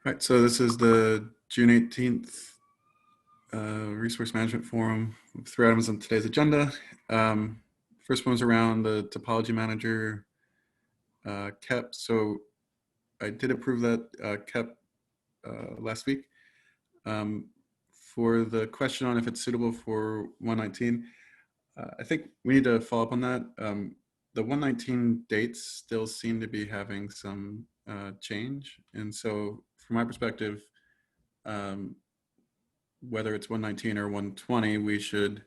All right, so this is the June 18th Resource Management Forum with 3 items on today's agenda. First one was around the topology manager KEP. So I did approve that KEP last week. For the question on if it's suitable for 119, I think we need to follow up on that. The 119 dates still seem to be having some change. And so from my perspective, whether it's 119 or 120, we should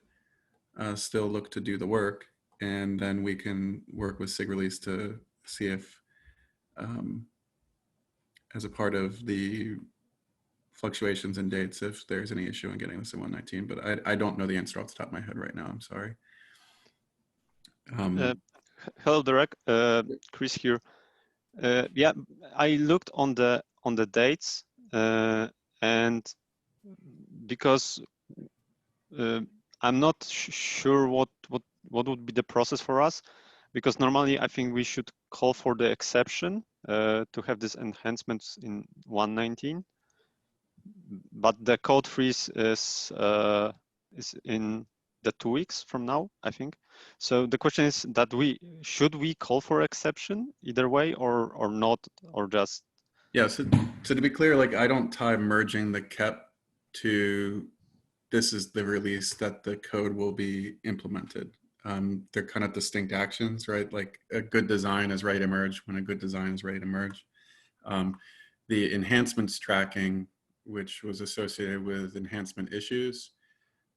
still look to do the work, and then we can work with SIG release to see if, as a part of the fluctuations in dates, if there's any issue in getting this in 119. But I don't know the answer off the top of my head right now. I'm sorry. Hello, Derek. Chris here. Yeah, I looked on the dates, and because I'm not sure what would be the process for us, because normally I think we should call for the exception to have these enhancements in 119, but the code freeze is in the 2 weeks from now, I think. So the question is that should we call for exception either way or not, or just? Yeah, so to be clear, like I don't tie merging the KEP to this is the release that the code will be implemented. They're kind of distinct actions, right? Like a good design is ready to merge when a good design is ready to merge. The enhancements tracking, which was associated with enhancement issues,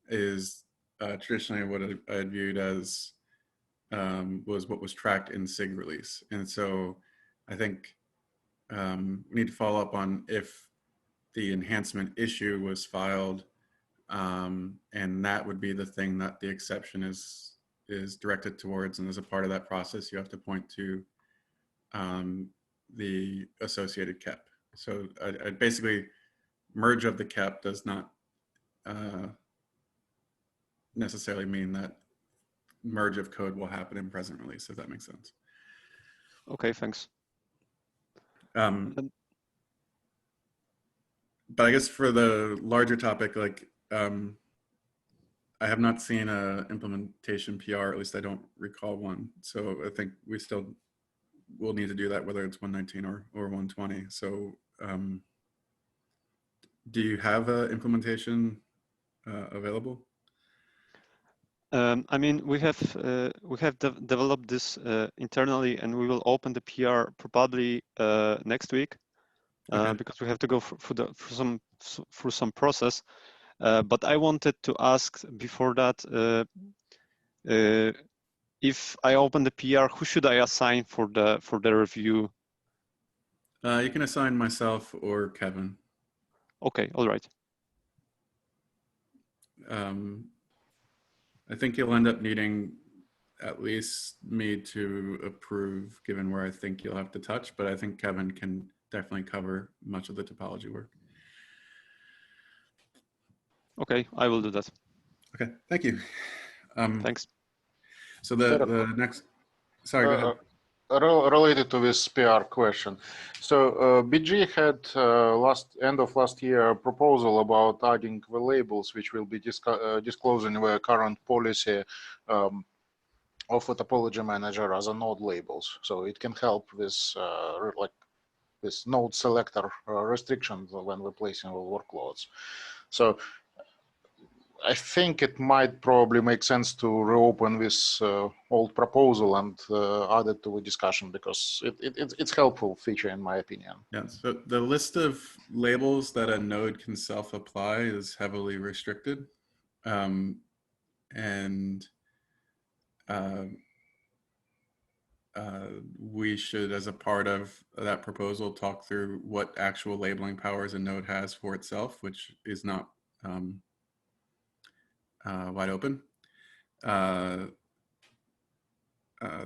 is traditionally what I had viewed as was what was tracked in SIG release. And so I think we need to follow up on if the enhancement issue was filed, and that would be the thing that the exception is directed towards. And as a part of that process, you have to point to the associated KEP. So I basically, merge of the KEP does not necessarily mean that merge of code will happen in present release, if that makes sense. Okay, thanks. But I guess for the larger topic, like I have not seen an implementation PR, at least I don't recall one. So I think we still will need to do that, whether it's 119 or 120. So do you have an implementation available? I mean, we have developed this internally, and we will open the PR probably next week, okay, because we have to go through some process. But I wanted to ask before that, if I open the PR, who should I assign for the review? You can assign myself or Kevin. Okay, all right. I think you'll end up needing at least me to approve, given where I think you'll have to touch, but I think Kevin can definitely cover much of the topology work. Okay, I will do that. Okay, thank you. Thanks. So the next, sorry, go ahead. Related to this PR question, so BG had end of last year a proposal about adding the labels, which will be disclosing the current policy of a topology manager as a node labels. So it can help with like this node selector restrictions when replacing workloads. So I think it might probably make sense to reopen this old proposal and add it to the discussion, because it's a helpful feature in my opinion. Yeah, so the list of labels that a node can self-apply is heavily restricted. We should, as a part of that proposal, talk through what actual labeling powers a node has for itself, which is not wide open.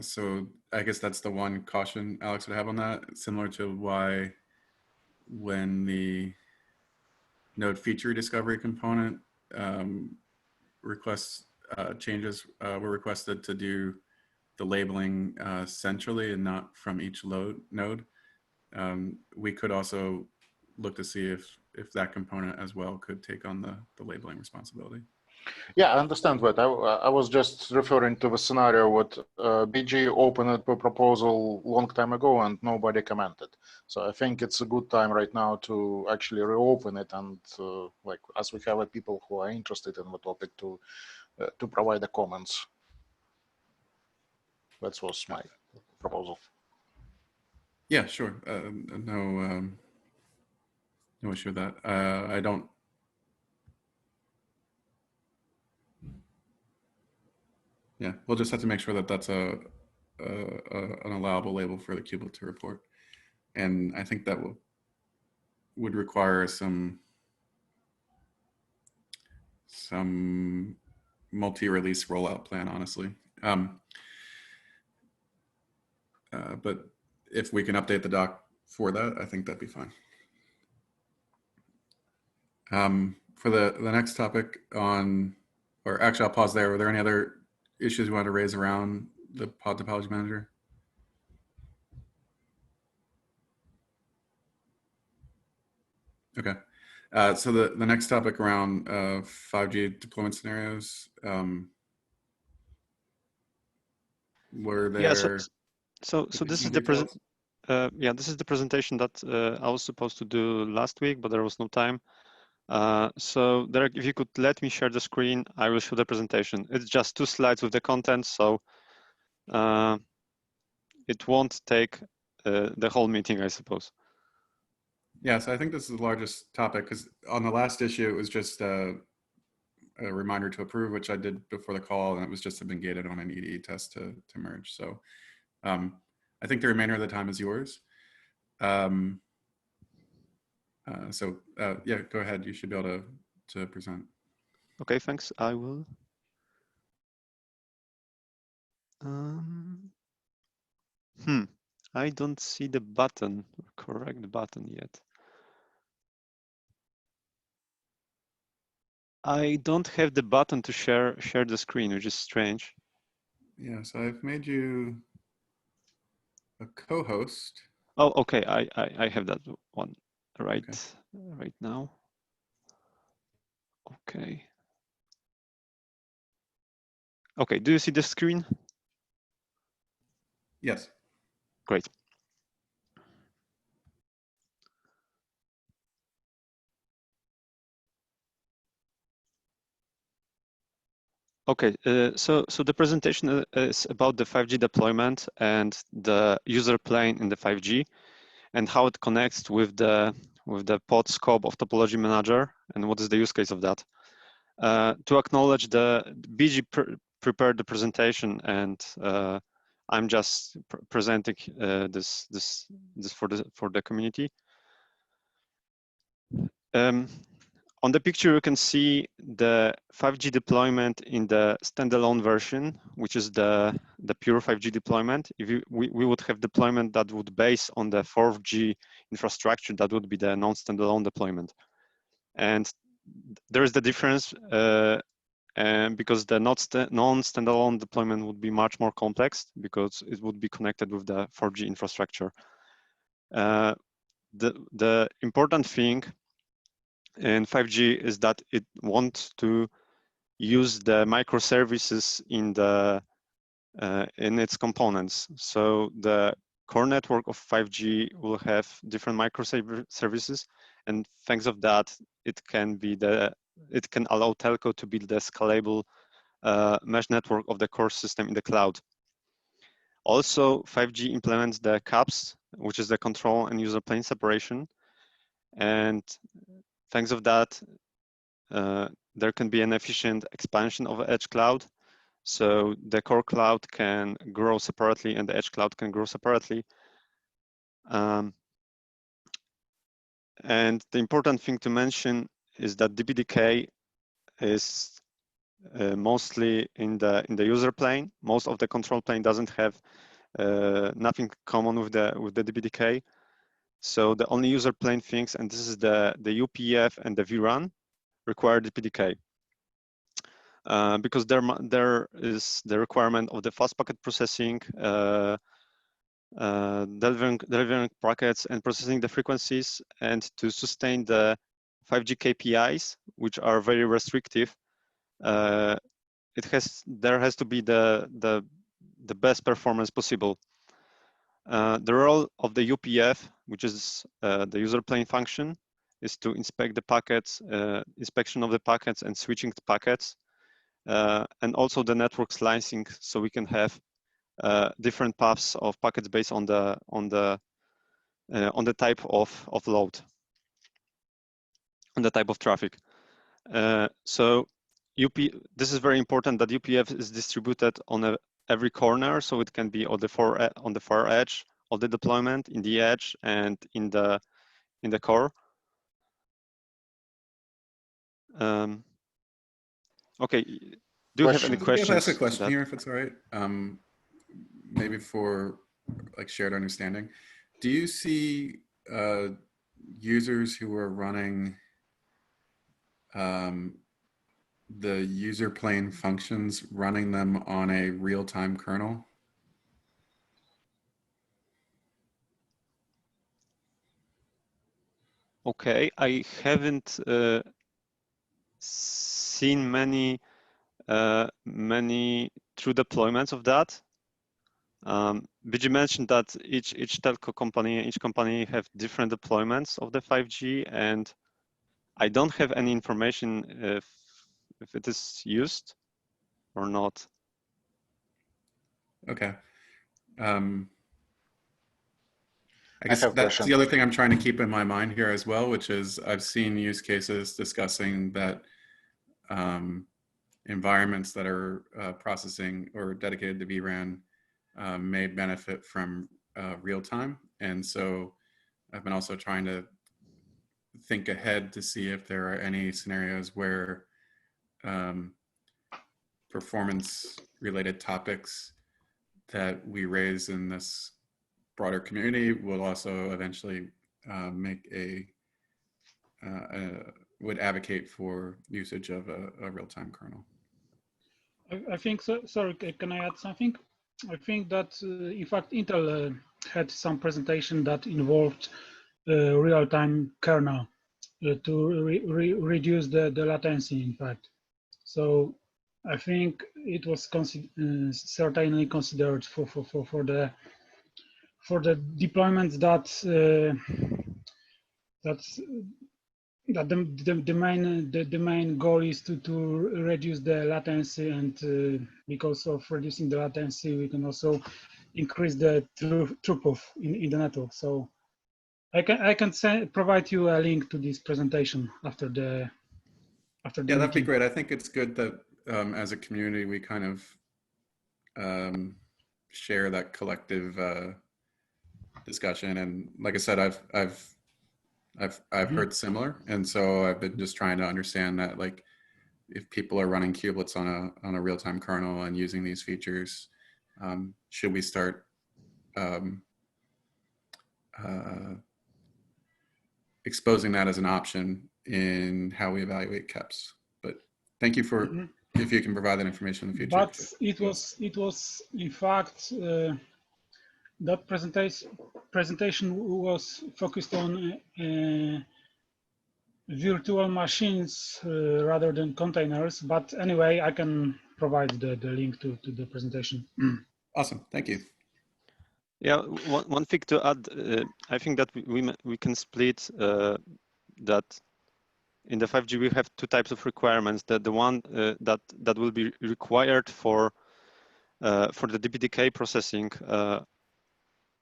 So I guess that's the one caution Alex would have on that, similar to why when the node feature discovery component requests changes were requested to do the labeling centrally and not from each node. We could also look to see if that component as well could take on the labeling responsibility. Yeah, I understand that. I was just referring to the scenario what BG opened a proposal long time ago and nobody commented. So I think it's a good time right now to actually reopen it and like as we have people who are interested in the topic to provide the comments. That was my proposal. Yeah, sure. No issue with that. I don't. Yeah, we'll just have to make sure that that's an allowable label for the kubelet to report, and I think that would require some multi-release rollout plan, honestly. But if we can update the doc for that, I think that'd be fine. For the next topic on, or actually I'll pause there. Were there any other issues you wanted to raise around the pod topology manager? Okay. So the next topic around 5G deployment scenarios, were there? Yeah, so this is the this is the presentation that I was supposed to do last week, but there was no time. So Derek, if you could let me share the screen, I will show the presentation. It's just 2 slides with the content, so it won't take the whole meeting, I suppose. Yeah, so I think this is the largest topic because on the last issue, it was just a reminder to approve, which I did before the call, and it was just been gated on an EDE test to merge. So I think the remainder of the time is yours. Yeah, go ahead. You should be able to present. Okay, thanks. I will. I don't see the button, correct button yet. I don't have the button to share the screen, which is strange. Yeah, so I've made you a co-host. Oh, okay. I have that one right now. Okay. Okay. Do you see the screen? Yes. Great. Okay, so the presentation is about the 5G deployment and the user plane in the 5G and how it connects with the pod scope of topology manager and what is the use case of that. To acknowledge the BG prepared the presentation and I'm just presenting this for the community. On the picture, you can see the 5G deployment in the standalone version, which is the pure 5G deployment. If we would have deployment that would base on the 4G infrastructure, that would be the non-standalone deployment. And there is the difference because the non-standalone deployment would be much more complex because it would be connected with the 4G infrastructure. The important thing in 5G is that it wants to use the microservices in its components. So the core network of 5G will have different microservices, and thanks of that, it can allow telco to build a scalable mesh network of the core system in the cloud. Also, 5G implements the CAPS, which is the control and user plane separation, and thanks of that, there can be an efficient expansion of edge cloud. So the core cloud can grow separately and the edge cloud can grow separately. And the important thing to mention is that DPDK is mostly in the user plane. Most of the control plane doesn't have nothing common with the DPDK. So the only user plane things, and this is the UPF and the VRAN, require DPDK. Because there is the requirement of the fast packet processing delivering packets and processing the frequencies, and to sustain the 5G KPIs, which are very restrictive. There has to be the best performance possible. The role of the UPF, which is the user plane function, is to inspect the packets, inspection of the packets and switching the packets, and also the network slicing, so we can have different paths of packets based on the type of load, on the type of traffic. So this is very important that UPF is distributed on every corner, so it can be on the far edge of the deployment, in the edge, and in the core. Okay, do you have any questions? I'll ask a question here, if it's all right. Maybe for like shared understanding. Do you see users who are running the user plane functions, running them on a real-time kernel? Okay, I haven't seen many true deployments of that. But you mentioned that each telco company, each company have different deployments of the 5G, and I don't have any information if it is used or not. Okay. I guess that's the other thing I'm trying to keep in my mind here as well, which is I've seen use cases discussing that environments that are processing or dedicated to vRAN may benefit from real time. And so I've been also trying to think ahead to see if there are any scenarios where performance related topics that we raise in this broader community will also eventually would advocate for usage of a real-time kernel. I think so. Sorry, can I add something? I think that in fact Intel had some presentation that involved real-time kernel to reduce the latency. In fact, so I think it was certainly considered for the deployments that the main goal is to reduce the latency, and because of reducing the latency, we can also increase the throughput in the network. So I can provide you a link to this presentation after the yeah, that'd be great. I think it's good that as a community we kind of share that collective discussion. And like I said, I've heard similar, and so I've been just trying to understand that, like, if people are running kubelets on a real-time kernel and using these features, should we start exposing that as an option in how we evaluate KEPs? But thank you for if you can provide that information in the future. But it was in fact that presentation was focused on virtual machines rather than containers. But anyway, I can provide the link to the presentation. Awesome, thank you. Yeah, one thing to add, I think that we can split that in the 5G we have two types of requirements. That the one that will be required for the DPDK processing.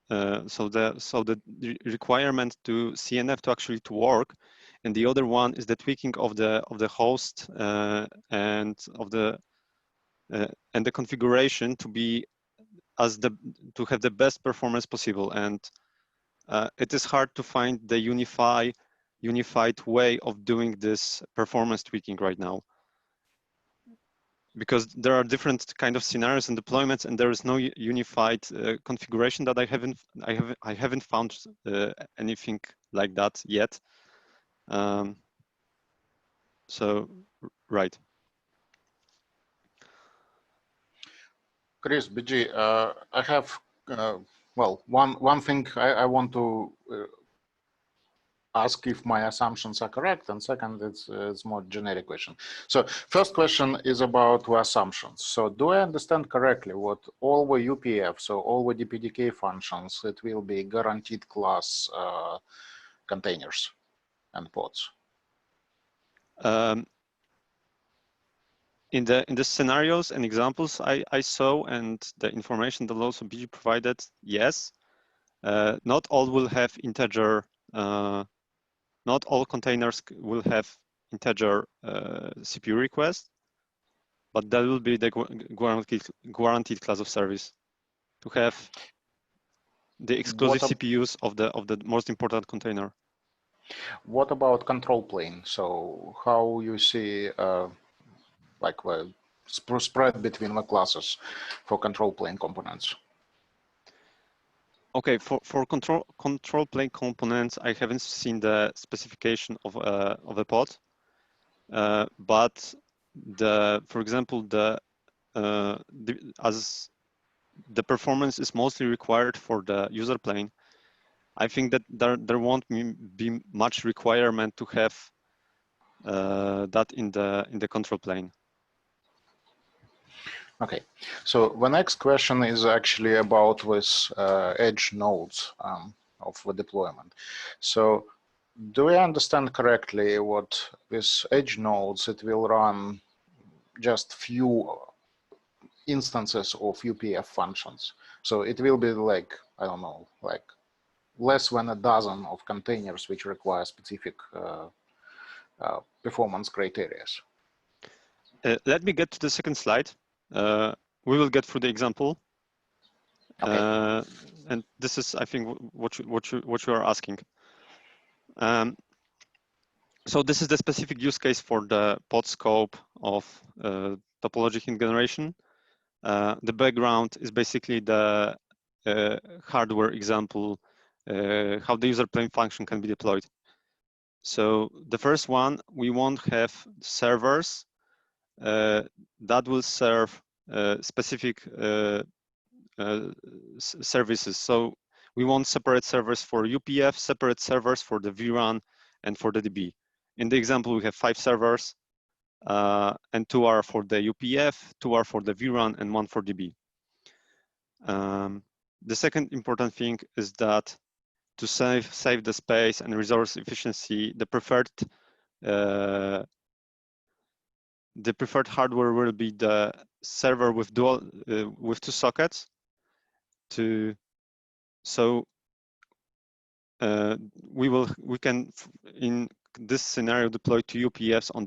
So the requirement to CNF to actually work, and the other one is the tweaking of the host and of the configuration to be to have the best performance possible. And it is hard to find the unified way of doing this performance tweaking right now, because there are different kind of scenarios and deployments, and there is no unified configuration that I haven't found anything like that yet. So right. Chris, BG, I have well, one thing I want to ask if my assumptions are correct, and second, it's more generic question. So first question is about the assumptions. So do I understand correctly what all the UPF, so all the DPDK functions, it will be guaranteed class containers and pods? In the scenarios and examples I saw and the information that also be provided, yes. Not all will have integer. Not all containers will have integer CPU request, but that will be the guaranteed class of service to have the exclusive CPUs of the most important container. What about control plane? So how you see like the spread between the classes for control plane components? Okay, for control plane components, I haven't seen the specification of a pod, but for example as the performance is mostly required for the user plane, I think that there won't be much requirement to have that in the control plane. Okay, so the next question is actually about this edge nodes of the deployment. So do I understand correctly what this edge nodes, it will run just few instances of UPF functions? So it will be like, I don't know, like less than a dozen of containers which require specific performance criteria. Let me get to the second slide. We will get through the example. Okay. And this is, I think, what you are asking. So this is the specific use case for the pod scope of topology hint generation. The background is basically the hardware example, how the user plane function can be deployed. So the first one, we won't have servers that will serve specific services. So we want separate servers for UPF, separate servers for the vRun and for the DB. In the example, we have 5 servers and 2 are for the UPF, 2 are for the vRun and 1 for DB. The second important thing is that to save the space and resource efficiency, the preferred hardware will be the server with with 2 sockets. We can in this scenario deploy 2 UPFs on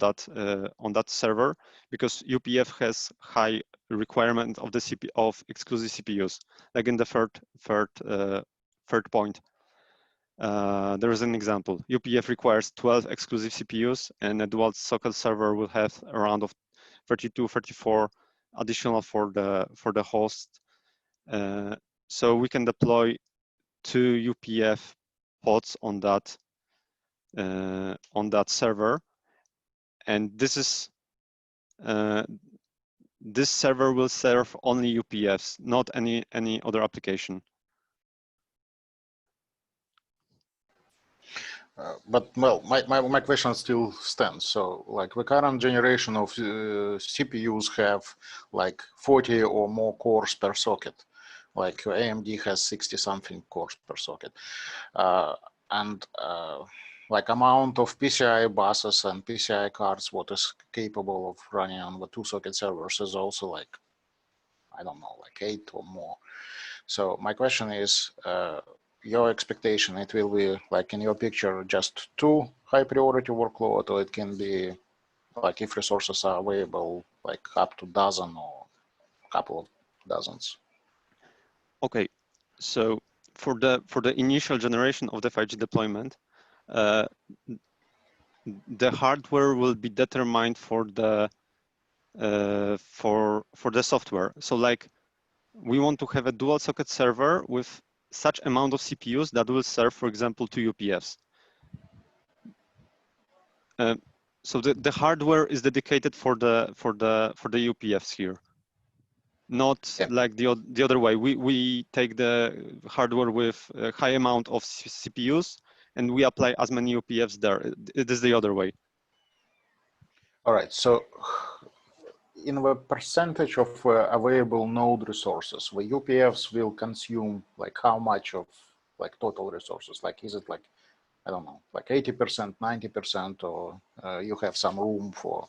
that server, because UPF has high requirement of the of exclusive CPUs. Like in the third point, there is an example. UPF requires 12 exclusive CPUs, and a dual socket server will have around of 32, 34 additional for the host. So we can deploy 2 UPF pods on that server, and this server will serve only UPFs, not any other application. But well, my question still stands. So like the current generation of CPUs have like 40 or more cores per socket. Like AMD has 60 something cores per socket. And like amount of PCI buses and PCI cards, what is capable of running on the 2 socket servers is also like, I don't know, like 8 or more. So my question is, your expectation, it will be like in your picture, just 2 high priority workload, or it can be like if resources are available, like up to dozen or a couple of dozens? Okay, so for the initial generation of the 5G deployment, the hardware will be determined for the software. So like we want to have a dual socket server with such amount of CPUs that will serve, for example, 2 UPFs. So the hardware is dedicated for the UPFs here. not Yeah. like the other way. We take the hardware with a high amount of CPUs and we apply as many UPFs there. It is the other way. All right. So in the percentage of available node resources, the UPFs will consume like how much of like total resources? Like, is it like, I don't know, like 80%, 90%, or you have some room for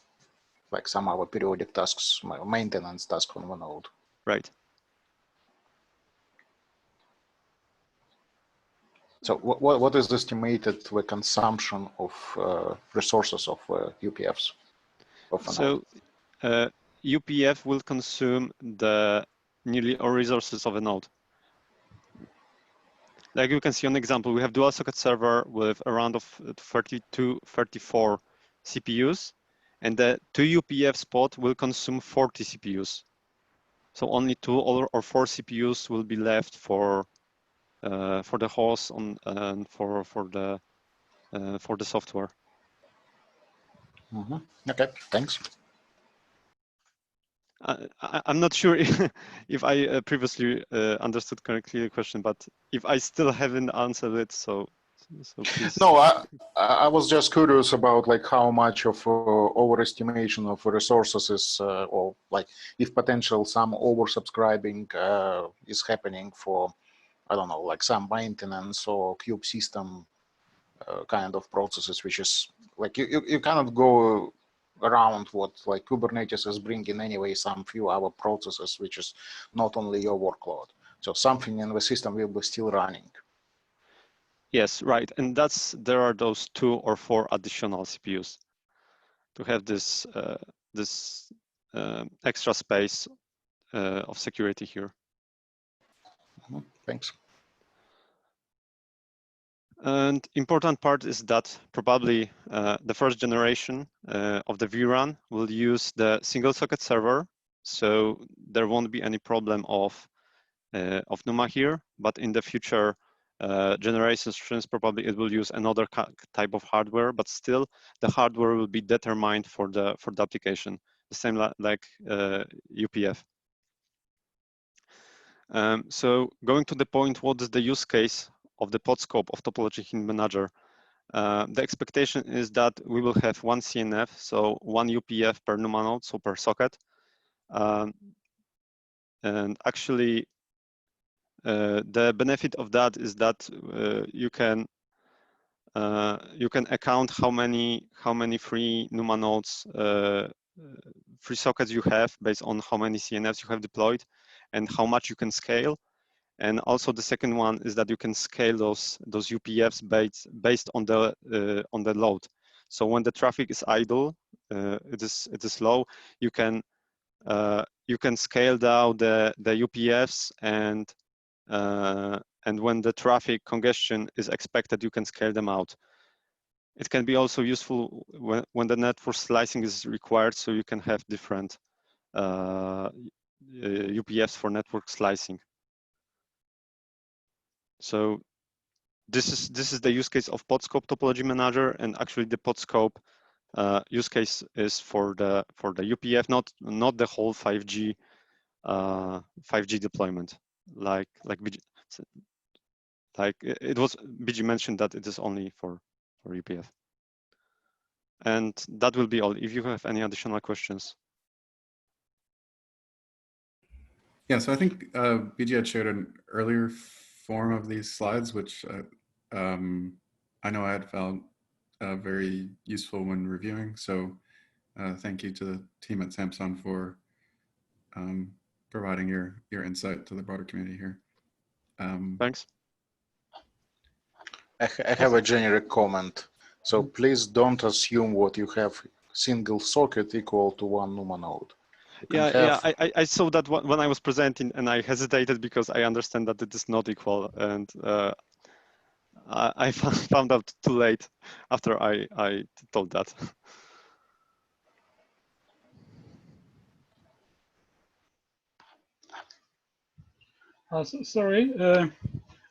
like some other periodic tasks, maintenance task on the node? Right. So what is estimated the consumption of resources of UPFs of a node? So UPF will consume the nearly all resources of a node. Like you can see on the example, we have dual socket server with around of 32, 34 CPUs, and the 2 UPF spot will consume 40 CPUs. So only 2 or 4 CPUs will be left for the host and for the software. Mm-hmm. Okay, thanks. I'm not sure if I previously understood correctly the question, but if I still haven't answered it, so please. No, I was just curious about like how much of overestimation of resources is, or like if potential some oversubscribing is happening for, I don't know, like some maintenance or kube system kind of processes, which is like you cannot go around what like Kubernetes is bringing anyway, some few other processes, which is not only your workload. So something in the system will be still running. Yes, right, and there are those 2 or 4 additional CPUs to have this extra space of security here. Thanks. And important part is that probably the first generation of the vRun will use the single socket server, so there won't be any problem of NUMA here. But in the future generations, probably it will use another type of hardware, but still the hardware will be determined for the application, the same like UPF. So going to the point, what is the use case of the pod scope of topology hint manager? The expectation is that we will have 1 CNF, so 1 UPF per NUMA node, so per socket. And actually, the benefit of that is that you can account how many free NUMA nodes, free sockets you have based on how many CNFs you have deployed and how much you can scale. And also the second one is that you can scale those UPFs based on the load. So when the traffic is idle, it is low, you can scale down the UPFs, and when the traffic congestion is expected, you can scale them out. It can be also useful when the network slicing is required, so you can have different UPFs for network slicing. So this is the use case of Podscope topology manager, and actually the Podscope use case is for the UPF, not the whole 5G deployment. Like it was BG mentioned that it is only for UPF. And that will be all. If you have any additional questions. Yeah, so I think BG had shared an earlier form of these slides, which I know I had found very useful when reviewing. So thank you to the team at Samsung for providing your insight to the broader community here. Thanks. I have a generic comment. So please don't assume what you have single socket equal to 1 NUMA node. I saw that when I was presenting, and I hesitated because I understand that it is not equal, and I found out too late after I told that. Sorry,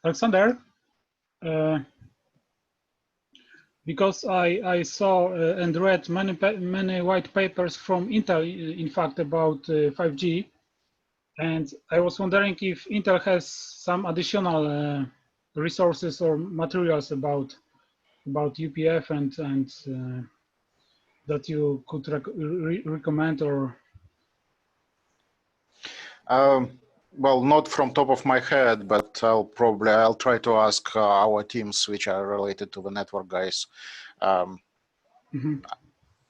Alexander. Because I saw and read many white papers from Intel, in fact, about 5G, And I was wondering if Intel has some additional resources or materials about UPF and that you could recommend or. Well, not from top of my head, but I'll try to ask our teams which are related to the network guys.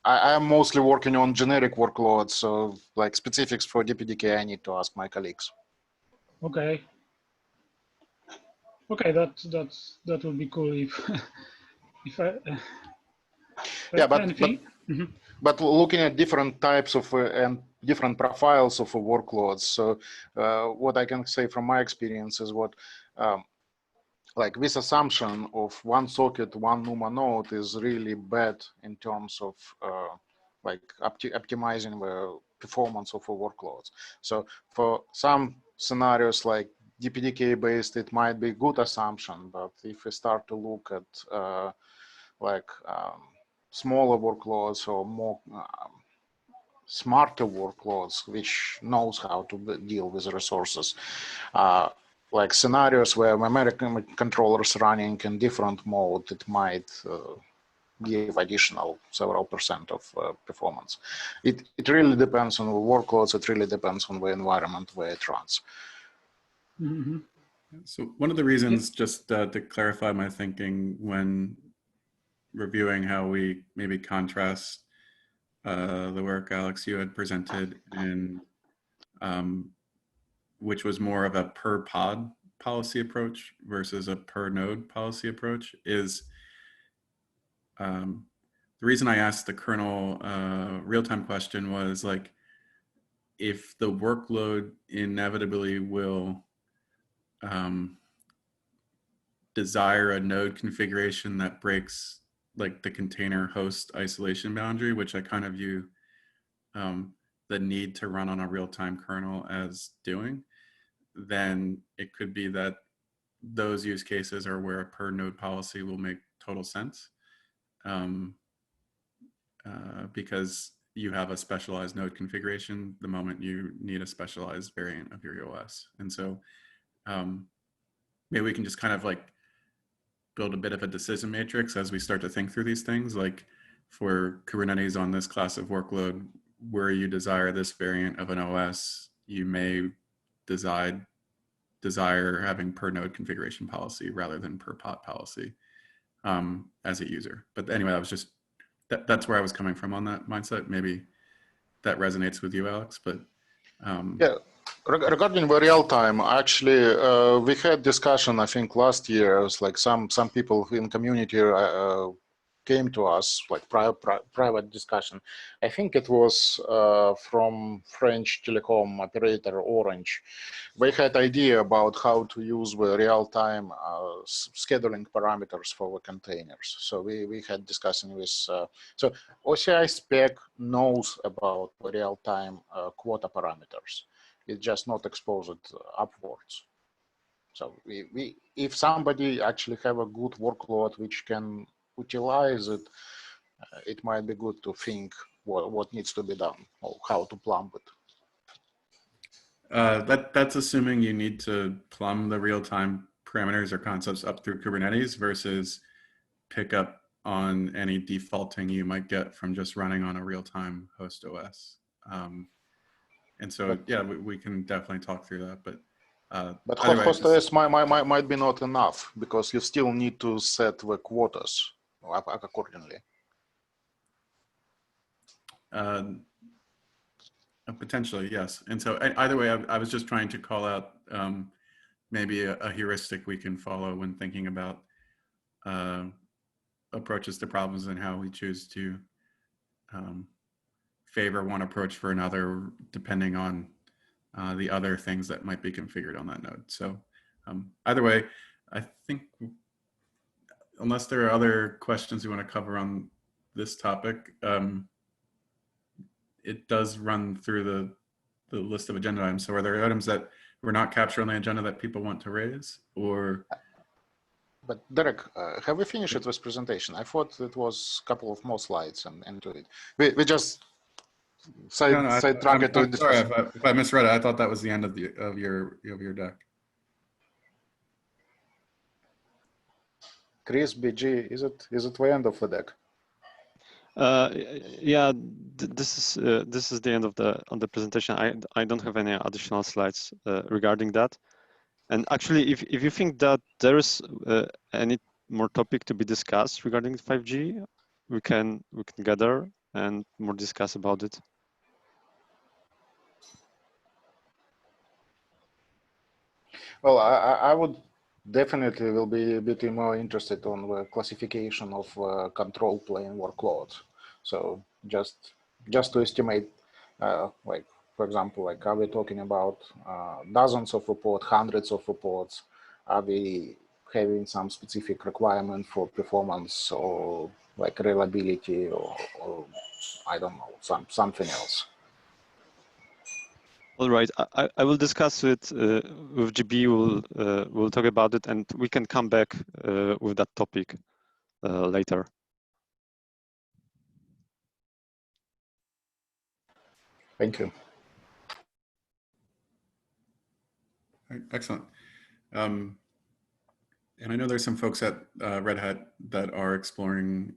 I am mostly working on generic workloads, so like specifics for DPDK, I need to ask my colleagues. Okay. Okay, that would be cool if yeah, but looking at different types of and different profiles of workloads. So what I can say from my experience is what like this assumption of one socket, one NUMA node is really bad in terms of like optimizing the performance of workloads. So for some scenarios like DPDK based, it might be a good assumption, but if we start to look at smaller workloads or more smarter workloads, which knows how to deal with resources, like scenarios where memory controllers running in different mode, it might give additional several % of performance. It really depends on the workloads. It really depends on the environment where it runs. So one of the reasons, just to clarify my thinking when reviewing how we maybe contrast the work, Alex, you had presented, and which was more of a per pod policy approach versus a per node policy approach, is the reason I asked the kernel real-time question was like, if the workload inevitably will desire a node configuration that breaks like the container host isolation boundary, which I kind of view the need to run on a real-time kernel as doing, then it could be that those use cases are where a per node policy will make total sense, because you have a specialized node configuration the moment you need a specialized variant of your OS. And so maybe we can just kind of like build a bit of a decision matrix as we start to think through these things. Like for Kubernetes on this class of workload, where you desire this variant of an OS, you may desire having per node configuration policy rather than per pod policy as a user. But anyway, that was just, that's where I was coming from on that mindset. Maybe that resonates with you, Alex, but. Yeah, regarding the real time, actually, we had discussion, I think last year, it was like some people in community came to us, like private discussion. I think it was from French telecom operator Orange. They had idea about how to use the real-time scheduling parameters for the containers. So we had discussion with, so OCI spec knows about real-time quota parameters. It's just not exposed upwards. So if somebody actually have a good workload which can utilize it, it might be good to think what needs to be done or how to plumb it. That's assuming you need to plumb the real-time parameters or concepts up through Kubernetes versus pick up on any defaulting you might get from just running on a real-time host OS. And so, yeah, we can definitely talk through that. But host OS might be not enough because you still need to set the quotas accordingly. Potentially, yes. And so either way, I was just trying to call out maybe a heuristic we can follow when thinking about approaches to problems and how we choose to favor one approach for another, depending on the other things that might be configured on that node. So either way, I think unless there are other questions you want to cover on this topic, it does run through the list of agenda items. So are there items that were not captured on the agenda that people want to raise, or? But Derek, have we finished this presentation? I thought it was a couple of more slides and into it. We just sidetrack it to I'm sorry discuss. if I misread it. I thought that was the end of your deck. Chris, BG, is it the end of the deck? Yeah, this is the end of the presentation. I don't have any additional slides regarding that. And actually, if you think that there is any more topic to be discussed regarding 5G, we can gather and more discuss about it. Well, I would definitely will be a bit more interested on the classification of control plane workloads. So just to estimate, like for example, like are we talking about dozens of reports, hundreds of reports? Are we having some specific requirement for performance or like reliability or I don't know, something else? All right, I will discuss it with GB. We'll talk about it, and we can come back with that topic later. Thank you. Excellent. And I know there's some folks at Red Hat that are exploring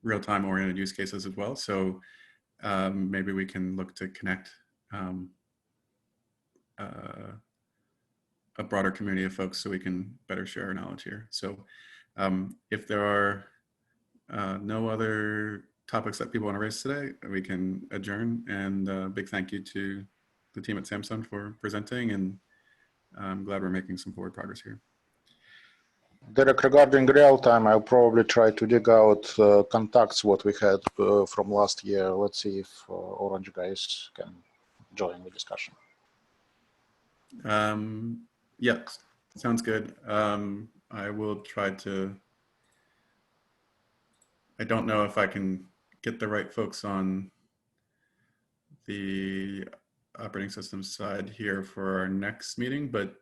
real-time oriented use cases as well. So maybe we can look to connect a broader community of folks so we can better share our knowledge here. So if there are no other topics that people want to raise today, we can adjourn. And big thank you to the team at Samsung for presenting, and I'm glad we're making some forward progress here. Derek, regarding real time, I'll probably try to dig out contacts what we had from last year. Let's see if Orange guys can join the discussion. Yeah, sounds good. I will try to. I don't know if I can get the right folks on the operating system side here for our next meeting, but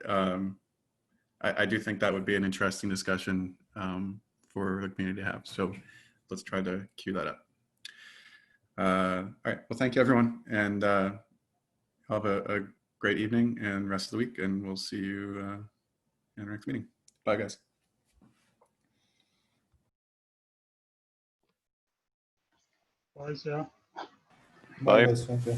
I do think that would be an interesting discussion for the community to have. So let's try to queue that up. All right, well, thank you everyone, and have a great evening and rest of the week, and we'll see you in our next meeting. Bye, guys. Bye, yeah. Bye. Bye. Thank you.